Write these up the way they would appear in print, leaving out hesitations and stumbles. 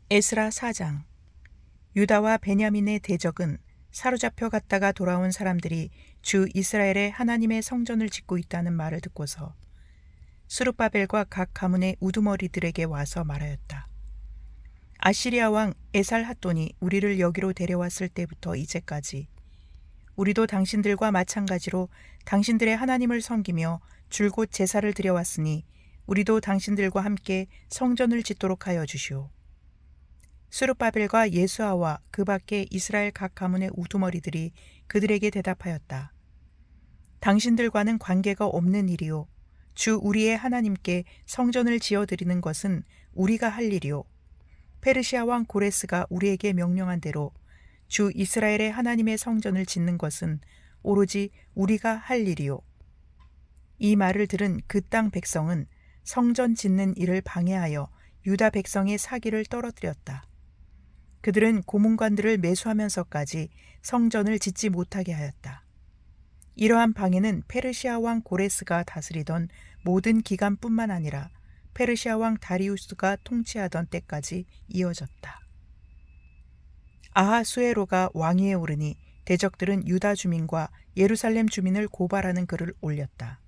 에스라 4장. 유다와 베냐민의 대적은 사로잡혀 갔다가 돌아온 사람들이 주 이스라엘의 하나님의 성전을 짓고 있다는 말을 듣고서 스룹바벨과 각 가문의 우두머리들에게 와서 말하였다. 아시리아 왕 에살핫돈이 우리를 여기로 데려왔을 때부터 이제까지 우리도 당신들과 마찬가지로 당신들의 하나님을 섬기며 줄곧 제사를 드려왔으니 우리도 당신들과 함께 성전을 짓도록 하여 주시오. 스룹바벨과 예수아와 그 밖에 이스라엘 각 가문의 우두머리들이 그들에게 대답하였다. 당신들과는 관계가 없는 일이요 주 우리의 하나님께 성전을 지어드리는 것은 우리가 할 일이요 페르시아 왕 고레스가 우리에게 명령한 대로 주 이스라엘의 하나님의 성전을 짓는 것은 오로지 우리가 할 일이요. 이 말을 들은 그 땅 백성은 성전 짓는 일을 방해하여 유다 백성의 사기를 떨어뜨렸다. 그들은 고문관들을 매수하면서까지 성전을 짓지 못하게 하였다. 이러한 방해는 페르시아 왕 고레스가 다스리던 모든 기간뿐만 아니라 페르시아 왕 다리우스가 통치하던 때까지 이어졌다. 아하수에로가 왕위에 오르니 대적들은 유다 주민과 예루살렘 주민을 고발하는 글을 올렸다.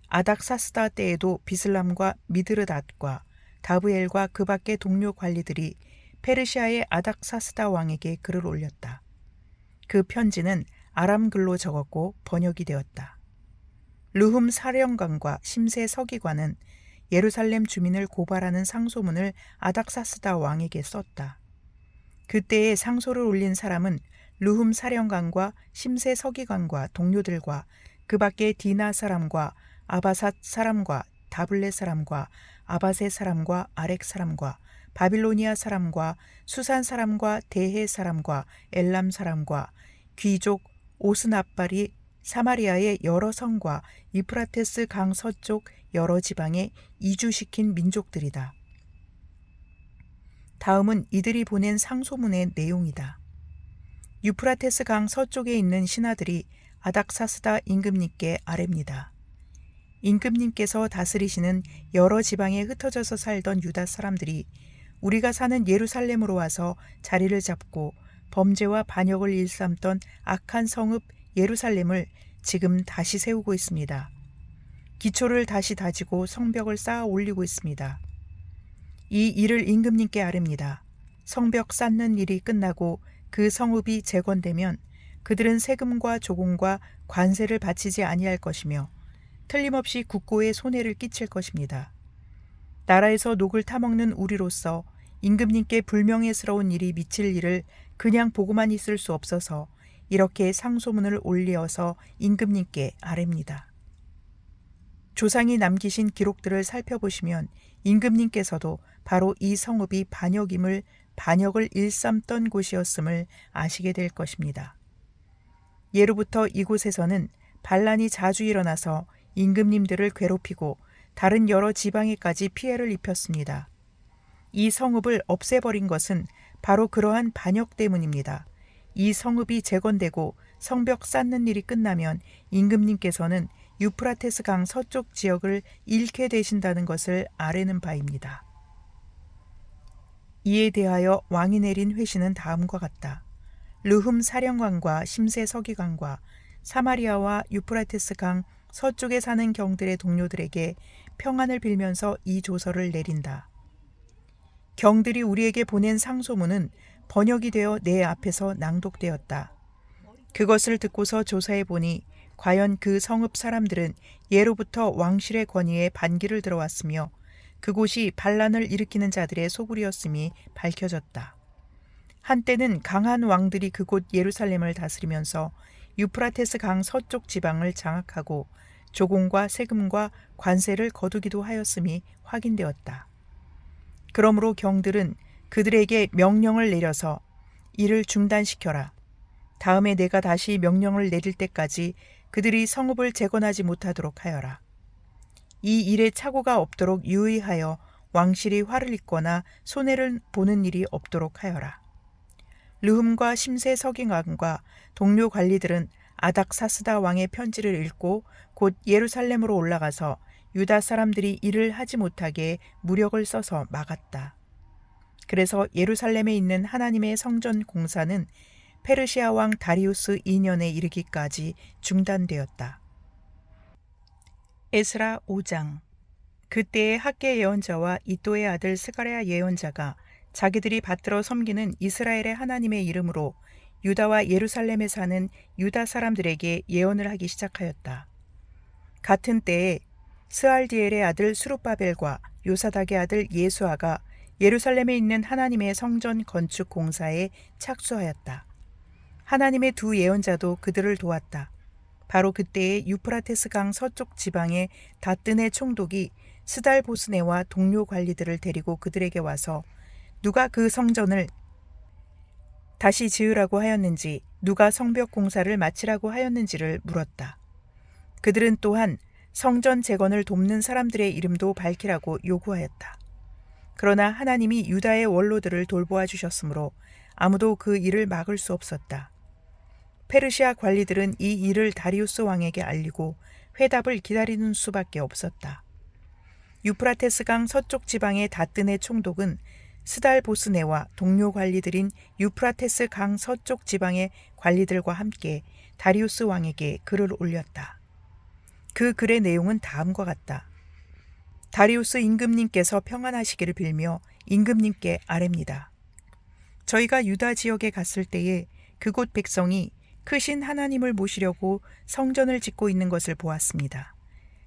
아닥사스다 때에도 비슬람과 미드르닷과 다브엘과 그 밖의 동료 관리들이 페르시아의 아닥사스다 왕에게 글을 올렸다. 그 편지는 아람글로 적었고 번역이 되었다. 르훔 사령관과 심세 서기관은 예루살렘 주민을 고발하는 상소문을 아닥사스다 왕에게 썼다. 그때에 상소를 올린 사람은 르훔 사령관과 심세 서기관과 동료들과 그 밖의 디나 사람과 아바삿 사람과 다블레 사람과 아바세 사람과 아렉 사람과 바빌로니아 사람과 수산 사람과 대해 사람과 엘람 사람과 귀족 오스납발이 사마리아의 여러 성과 유프라테스 강 서쪽 여러 지방에 이주시킨 민족들이다. 다음은 이들이 보낸 상소문의 내용이다. 유프라테스 강 서쪽에 있는 신하들이 아닥사스다 임금님께 아뢰입니다. 임금님께서 다스리시는 여러 지방에 흩어져서 살던 유다 사람들이 우리가 사는 예루살렘으로 와서 자리를 잡고 범죄와 반역을 일삼던 악한 성읍 예루살렘을 지금 다시 세우고 있습니다. 기초를 다시 다지고 성벽을 쌓아 올리고 있습니다. 이 일을 임금님께 아뢰입니다. 성벽 쌓는 일이 끝나고 그 성읍이 재건되면 그들은 세금과 조공과 관세를 바치지 아니할 것이며 틀림없이 국고에 손해를 끼칠 것입니다. 나라에서 녹을 타먹는 우리로서 임금님께 불명예스러운 일이 미칠 일을 그냥 보고만 있을 수 없어서 이렇게 상소문을 올려서 임금님께 아뢰입니다. 조상이 남기신 기록들을 살펴보시면 임금님께서도 바로 이 성읍이 반역을 일삼던 곳이었음을 아시게 될 것입니다. 예로부터 이곳에서는 반란이 자주 일어나서 임금님들을 괴롭히고 다른 여러 지방에까지 피해를 입혔습니다. 이 성읍을 없애버린 것은 바로 그러한 반역 때문입니다. 이 성읍이 재건되고 성벽 쌓는 일이 끝나면 임금님께서는 유프라테스 강 서쪽 지역을 잃게 되신다는 것을 아뢰는 바입니다. 이에 대하여 왕이 내린 회신은 다음과 같다. 르훔 사령관과 심세 서기관과 사마리아와 유프라테스 강 서쪽에 사는 경들의 동료들에게 평안을 빌면서 이 조서를 내린다. 경들이 우리에게 보낸 상소문은 번역이 되어 내 앞에서 낭독되었다. 그것을 듣고서 조사해 보니 과연 그 성읍 사람들은 예로부터 왕실의 권위에 반기를 들어왔으며 그곳이 반란을 일으키는 자들의 소굴이었음이 밝혀졌다. 한때는 강한 왕들이 그곳 예루살렘을 다스리면서 유프라테스 강 서쪽 지방을 장악하고 조공과 세금과 관세를 거두기도 하였음이 확인되었다. 그러므로 경들은 그들에게 명령을 내려서 이를 중단시켜라. 다음에 내가 다시 명령을 내릴 때까지 그들이 성읍을 재건하지 못하도록 하여라. 이 일에 착오가 없도록 유의하여 왕실이 화를 입거나 손해를 보는 일이 없도록 하여라. 르훔과 심세 서기관과 동료 관리들은 아닥사스다 왕의 편지를 읽고 곧 예루살렘으로 올라가서 유다 사람들이 일을 하지 못하게 무력을 써서 막았다. 그래서 예루살렘에 있는 하나님의 성전 공사는 페르시아 왕 다리우스 2년에 이르기까지 중단되었다. 에스라 5장. 그때에 학계 예언자와 이도의 아들 스가랴 예언자가 자기들이 받들어 섬기는 이스라엘의 하나님의 이름으로 유다와 예루살렘에 사는 유다 사람들에게 예언을 하기 시작하였다. 같은 때에 스알디엘의 아들 수룹바벨과 요사닥의 아들 예수아가 예루살렘에 있는 하나님의 성전 건축 공사에 착수하였다. 하나님의 두 예언자도 그들을 도왔다. 바로 그때에 유프라테스 강 서쪽 지방의 다뜬의 총독이 스달보스네와 동료 관리들을 데리고 그들에게 와서 누가 그 성전을 다시 지으라고 하였는지, 누가 성벽 공사를 마치라고 하였는지를 물었다. 그들은 또한 성전 재건을 돕는 사람들의 이름도 밝히라고 요구하였다. 그러나 하나님이 유다의 원로들을 돌보아 주셨으므로 아무도 그 일을 막을 수 없었다. 페르시아 관리들은 이 일을 다리우스 왕에게 알리고 회답을 기다리는 수밖에 없었다. 유프라테스 강 서쪽 지방의 다뜬의 총독은 스달보스네와 동료 관리들인 유프라테스 강 서쪽 지방의 관리들과 함께 다리우스 왕에게 글을 올렸다. 그 글의 내용은 다음과 같다. 다리우스 임금님께서 평안하시기를 빌며 임금님께 아뢰입니다. 저희가 유다 지역에 갔을 때에 그곳 백성이 크신 하나님을 모시려고 성전을 짓고 있는 것을 보았습니다.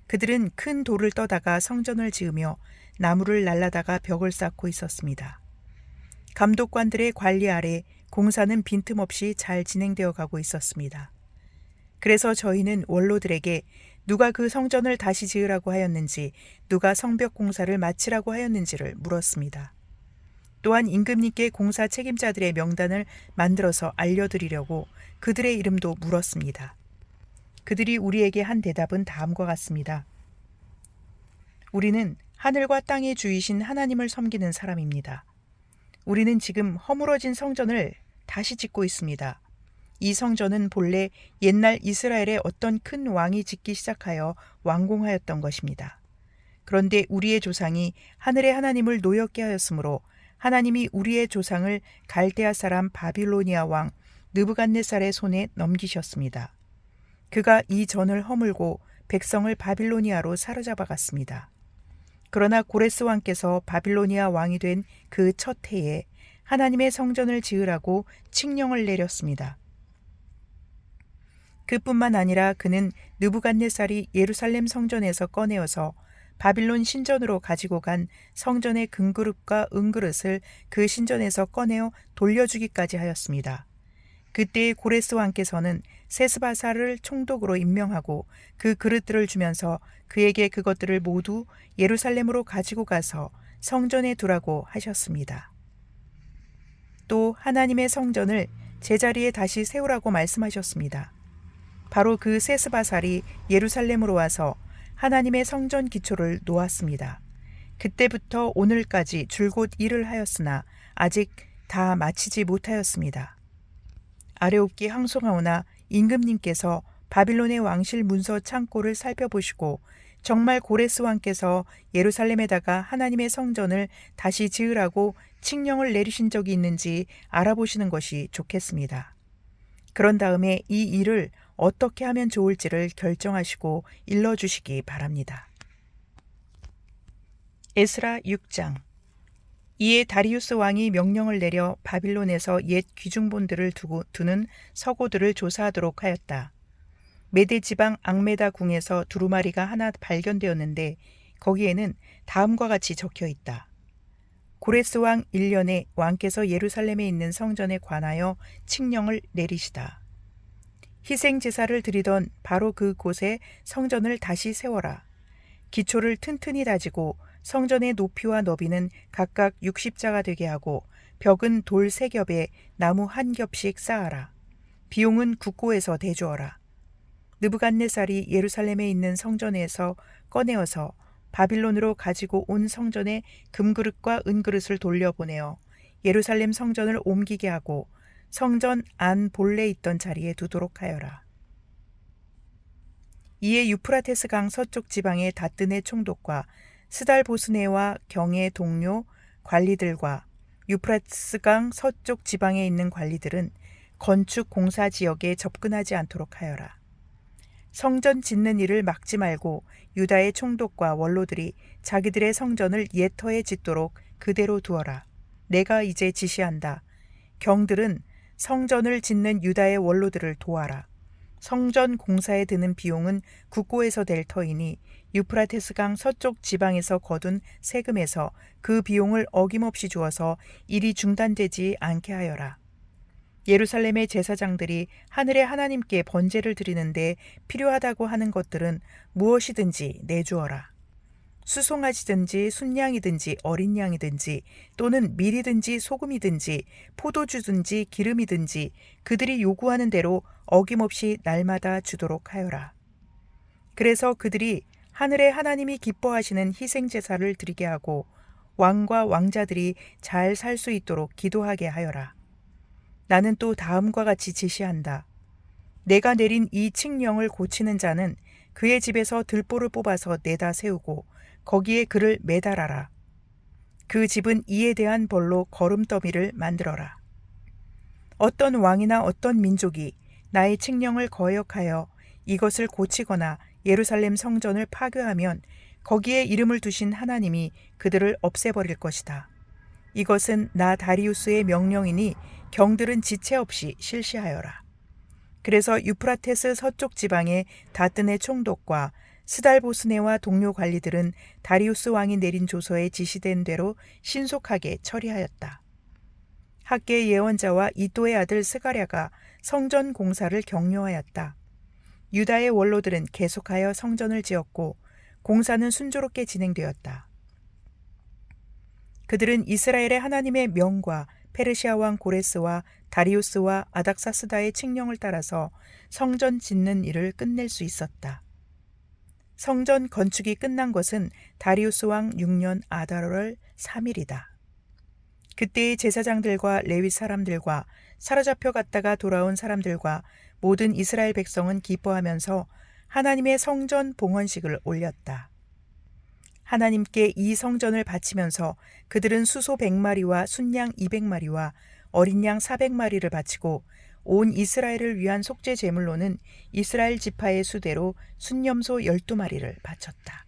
그들은 큰 돌을 떠다가 성전을 지으며 나무를 날라다가 벽을 쌓고 있었습니다. 감독관들의 관리 아래 공사는 빈틈없이 잘 진행되어 가고 있었습니다. 그래서 저희는 원로들에게 누가 그 성전을 다시 지으라고 하였는지, 누가 성벽 공사를 마치라고 하였는지를 물었습니다. 또한 임금님께 공사 책임자들의 명단을 만들어서 알려드리려고 그들의 이름도 물었습니다. 그들이 우리에게 한 대답은 다음과 같습니다. 우리는 하늘과 땅의 주이신 하나님을 섬기는 사람입니다. 우리는 지금 허물어진 성전을 다시 짓고 있습니다. 이 성전은 본래 옛날 이스라엘의 어떤 큰 왕이 짓기 시작하여 완공하였던 것입니다. 그런데 우리의 조상이 하늘의 하나님을 노엽게 하였으므로 하나님이 우리의 조상을 갈대아 사람 바빌로니아 왕 느부갓네살의 손에 넘기셨습니다. 그가 이 전을 허물고 백성을 바빌로니아로 사로잡아 갔습니다. 그러나 고레스 왕께서 바빌로니아 왕이 된 그 첫 해에 하나님의 성전을 지으라고 칙령을 내렸습니다. 그뿐만 아니라 그는 느부갓네살이 예루살렘 성전에서 꺼내어서 바빌론 신전으로 가지고 간 성전의 금그릇과 은그릇을 그 신전에서 꺼내어 돌려주기까지 하였습니다. 그때 고레스 왕께서는 세스바사를 총독으로 임명하고 그 그릇들을 주면서 그에게 그것들을 모두 예루살렘으로 가지고 가서 성전에 두라고 하셨습니다. 또 하나님의 성전을 제자리에 다시 세우라고 말씀하셨습니다. 바로 그 세스바살이 예루살렘으로 와서 하나님의 성전 기초를 놓았습니다. 그때부터 오늘까지 줄곧 일을 하였으나 아직 다 마치지 못하였습니다. 아레옵기 항송하오나 임금님께서 바빌론의 왕실 문서 창고를 살펴보시고 정말 고레스 왕께서 예루살렘에다가 하나님의 성전을 다시 지으라고 칙령을 내리신 적이 있는지 알아보시는 것이 좋겠습니다. 그런 다음에 이 일을 어떻게 하면 좋을지를 결정하시고 일러주시기 바랍니다. 에스라 6장. 이에 다리우스 왕이 명령을 내려 바빌론에서 옛 귀중본들을 두는 서고들을 조사하도록 하였다. 메데 지방 앙메다 궁에서 두루마리가 하나 발견되었는데 거기에는 다음과 같이 적혀 있다. 고레스 왕 1년에 왕께서 예루살렘에 있는 성전에 관하여 칙령을 내리시다. 희생 제사를 드리던 바로 그 곳에 성전을 다시 세워라. 기초를 튼튼히 다지고 성전의 높이와 너비는 각각 60자가 되게 하고 벽은 돌 3겹에 나무 1겹씩 쌓아라. 비용은 국고에서 대주어라. 느부갓네살이 예루살렘에 있는 성전에서 꺼내어서 바빌론으로 가지고 온 성전의 금그릇과 은그릇을 돌려보내어 예루살렘 성전을 옮기게 하고 성전 안 본래 있던 자리에 두도록 하여라. 이에 유프라테스 강 서쪽 지방의 다뜬의 총독과 스달보스네와 경의 동료 관리들과 유프라테스강 서쪽 지방에 있는 관리들은 건축 공사 지역에 접근하지 않도록 하여라. 성전 짓는 일을 막지 말고 유다의 총독과 원로들이 자기들의 성전을 옛터에 짓도록 그대로 두어라. 내가 이제 지시한다. 경들은 성전을 짓는 유다의 원로들을 도와라. 성전 공사에 드는 비용은 국고에서 될 터이니 유프라테스강 서쪽 지방에서 거둔 세금에서 그 비용을 어김없이 주어서 일이 중단되지 않게 하여라. 예루살렘의 제사장들이 하늘의 하나님께 번제를 드리는데 필요하다고 하는 것들은 무엇이든지 내주어라. 수송아지든지 순양이든지 어린 양이든지 또는 밀이든지 소금이든지 포도주든지 기름이든지 그들이 요구하는 대로 어김없이 날마다 주도록 하여라. 그래서 그들이 하늘의 하나님이 기뻐하시는 희생제사를 드리게 하고 왕과 왕자들이 잘 살 수 있도록 기도하게 하여라. 나는 또 다음과 같이 지시한다. 내가 내린 이 칙령을 고치는 자는 그의 집에서 들보를 뽑아서 내다 세우고 거기에 그를 매달아라. 그 집은 이에 대한 벌로 거름더미를 만들어라. 어떤 왕이나 어떤 민족이 나의 칙령을 거역하여 이것을 고치거나 예루살렘 성전을 파괴하면 거기에 이름을 두신 하나님이 그들을 없애버릴 것이다. 이것은 나 다리우스의 명령이니 경들은 지체 없이 실시하여라. 그래서 유프라테스 서쪽 지방의 다뜬의 총독과 스달보스네와 동료 관리들은 다리우스 왕이 내린 조서에 지시된 대로 신속하게 처리하였다. 학계 예언자와 이도의 아들 스가랴가 성전 공사를 격려하였다. 유다의 원로들은 계속하여 성전을 지었고 공사는 순조롭게 진행되었다. 그들은 이스라엘의 하나님의 명과 페르시아 왕 고레스와 다리우스와 아닥사스다의 칙령을 따라서 성전 짓는 일을 끝낼 수 있었다. 성전 건축이 끝난 것은 다리우스 왕 6년 아달월 3일이다. 그때의 제사장들과 레위 사람들과 사로잡혀 갔다가 돌아온 사람들과 모든 이스라엘 백성은 기뻐하면서 하나님의 성전 봉헌식을 올렸다. 하나님께 이 성전을 바치면서 그들은 수소 100마리와 순양 200마리와 어린 양 400마리를 바치고 온 이스라엘을 위한 속죄 제물로는 이스라엘 지파의 수대로 순염소 12마리를 바쳤다.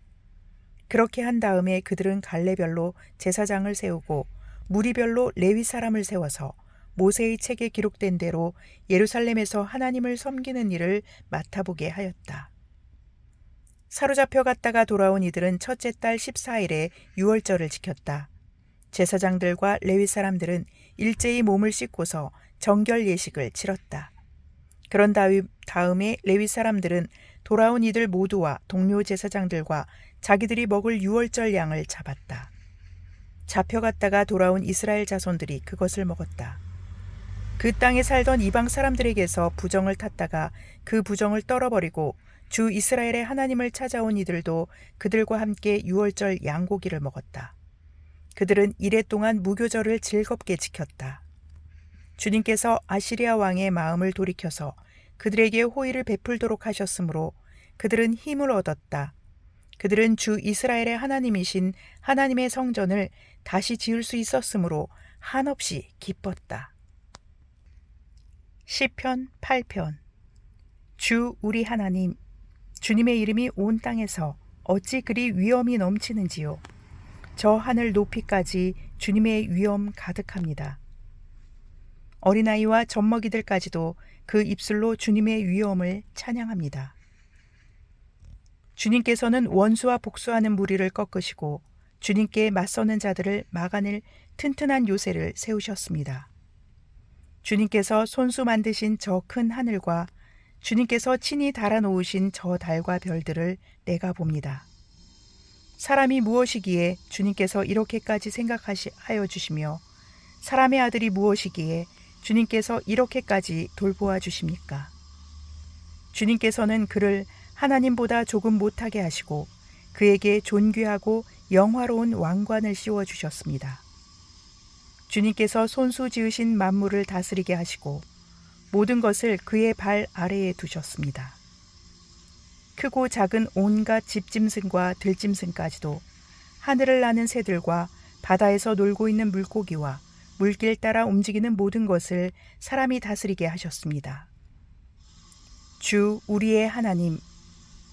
그렇게 한 다음에 그들은 갈래별로 제사장을 세우고 무리별로 레위 사람을 세워서 모세의 책에 기록된 대로 예루살렘에서 하나님을 섬기는 일을 맡아보게 하였다. 사로잡혀 갔다가 돌아온 이들은 첫째 달 14일에 유월절을 지켰다. 제사장들과 레위 사람들은 일제히 몸을 씻고서 정결 예식을 치렀다. 그런 다음에 레위 사람들은 돌아온 이들 모두와 동료 제사장들과 자기들이 먹을 유월절 양을 잡았다. 잡혀갔다가 돌아온 이스라엘 자손들이 그것을 먹었다. 그 땅에 살던 이방 사람들에게서 부정을 탔다가 그 부정을 떨어버리고 주 이스라엘의 하나님을 찾아온 이들도 그들과 함께 유월절 양고기를 먹었다. 그들은 이래 동안 무교절을 즐겁게 지켰다. 주님께서 아시리아 왕의 마음을 돌이켜서 그들에게 호의를 베풀도록 하셨으므로 그들은 힘을 얻었다. 그들은 주 이스라엘의 하나님이신 하나님의 성전을 다시 지을 수 있었으므로 한없이 기뻤다. 시편 8편. 주 우리 하나님, 주님의 이름이 온 땅에서 어찌 그리 위엄이 넘치는지요. 저 하늘 높이까지 주님의 위엄 가득합니다. 어린아이와 젖먹이들까지도 그 입술로 주님의 위엄을 찬양합니다. 주님께서는 원수와 복수하는 무리를 꺾으시고 주님께 맞서는 자들을 막아낼 튼튼한 요새를 세우셨습니다. 주님께서 손수 만드신 저 큰 하늘과 주님께서 친히 달아놓으신 저 달과 별들을 내가 봅니다. 사람이 무엇이기에 주님께서 이렇게까지 생각하여 주시며 사람의 아들이 무엇이기에 주님께서 이렇게까지 돌보아 주십니까? 주님께서는 그를 하나님보다 조금 못하게 하시고 그에게 존귀하고 영화로운 왕관을 씌워 주셨습니다. 주님께서 손수 지으신 만물을 다스리게 하시고 모든 것을 그의 발 아래에 두셨습니다. 크고 작은 온갖 집짐승과 들짐승까지도 하늘을 나는 새들과 바다에서 놀고 있는 물고기와 물길 따라 움직이는 모든 것을 사람이 다스리게 하셨습니다. 주 우리의 하나님,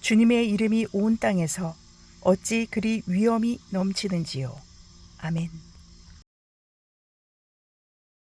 주님의 이름이 온 땅에서 어찌 그리 위엄이 넘치는지요. 아멘.